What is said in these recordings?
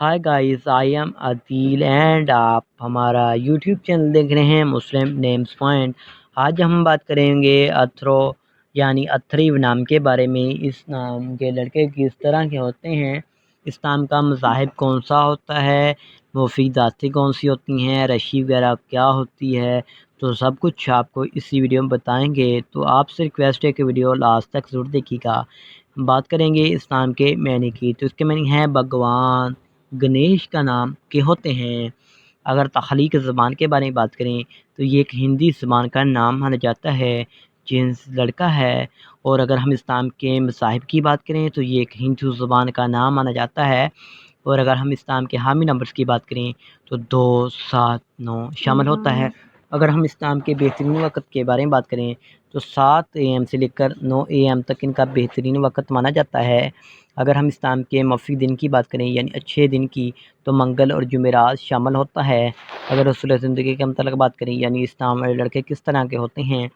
Hi guys, I am Adeel and आप हमारा YouTube channel देख रहे हैं मुस्लिम नेम्स पॉइंट। आज हम बात करेंगे अथरो यानी अथरीव नाम के बारे में। इस नाम के लड़के किस तरह के होते हैं, इस नाम का मज़ाहिब कौन सा होता है, मुफीद आती कौन सी होती हैं, रशी वगैरह क्या होती है, तो सब कुछ आपको इसी वीडियो में बताएंगे। तो आपसे रिक्वेस्ट है कि वीडियो लास्ट तक ज़रूर देखिएगा। हम बात करेंगे इस नाम के मैनी की। तो इसके मैनी हैं भगवान गणेश का नाम के होते हैं। अगर तख्लीक ज़बान के बारे में बात करें तो ये एक हिंदी ज़बान का नाम माना जाता है, जिन्स लड़का है। और अगर हम इस्लाम के मज़ाहिब की बात करें तो ये एक हिंदू ज़बान का नाम माना जाता है। और अगर हम इस्लाम के हामी नंबर्स की बात करें तो 2, 7, 9 शामिल होता है। अगर हम इस्लाम के बेहतरीन वक़्त के बारे में बात करें तो 7 AM से लेकर 9 AM तक इनका बेहतरीन वक़्त माना जाता है। अगर हम इस्लाम के मफ़ी दिन की बात करें यानी अच्छे दिन की, तो मंगल और जुमेरात शामिल होता है। अगर रसूल ज़िंदगी के मतलब बात करें यानी इस्लाम वाले लड़के किस तरह के होते हैं,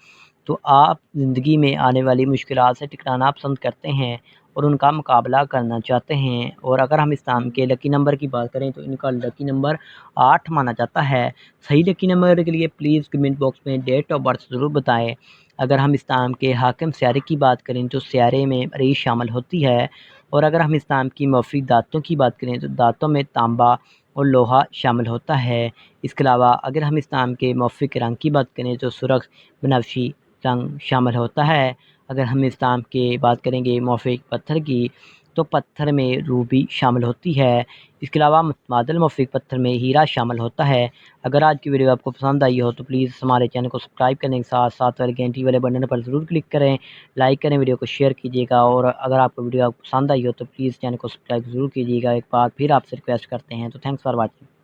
तो आप ज़िंदगी में आने वाली मुश्किलात से टकराना पसंद करते हैं और उनका मुकाबला करना चाहते हैं। और अगर हम इस्लाम के लकी नंबर की बात करें तो इनका लकी नंबर 8 माना जाता है। सही लकी नंबर के लिए प्लीज़ कमेंट बॉक्स में डेट ऑफ बर्थ ज़रूर बताएं। अगर हम इस्लाम के हाकिम स्यारे की बात करें तो स्यारे में मरीज़ शामिल होती है। और अगर हम इस्लाम की मौफ़ी दाँतों की बात करें तो दाँतों में तांबा और लोहा शामिल होता है। इसके अलावा अगर हम इस्लाम के मौफ़िक रंग की बात करें तो सुर्ख़ बनफशी रंग शामिल होता है। अगर हम इस्लाम के बात करेंगे मौफ़िक पत्थर की, तो पत्थर में रूबी शामिल होती है। इसके अलावा मुतमादिल मौफ़िक पत्थर में हीरा शामिल होता है। अगर आज की वीडियो आपको पसंद आई हो तो प्लीज़ हमारे चैनल को सब्सक्राइब करने के साथ साथ वाले घंटी वाले बटन पर ज़रूर क्लिक करें, लाइक करें, वीडियो को शेयर कीजिएगा। और अगर आपको वीडियो पसंद आई हो तो प्लीज़ चैनल को सब्सक्राइब ज़रूर कीजिएगा। एक बार फिर आपसे रिक्वेस्ट करते हैं। तो थैंक्स फॉर वॉचिंग।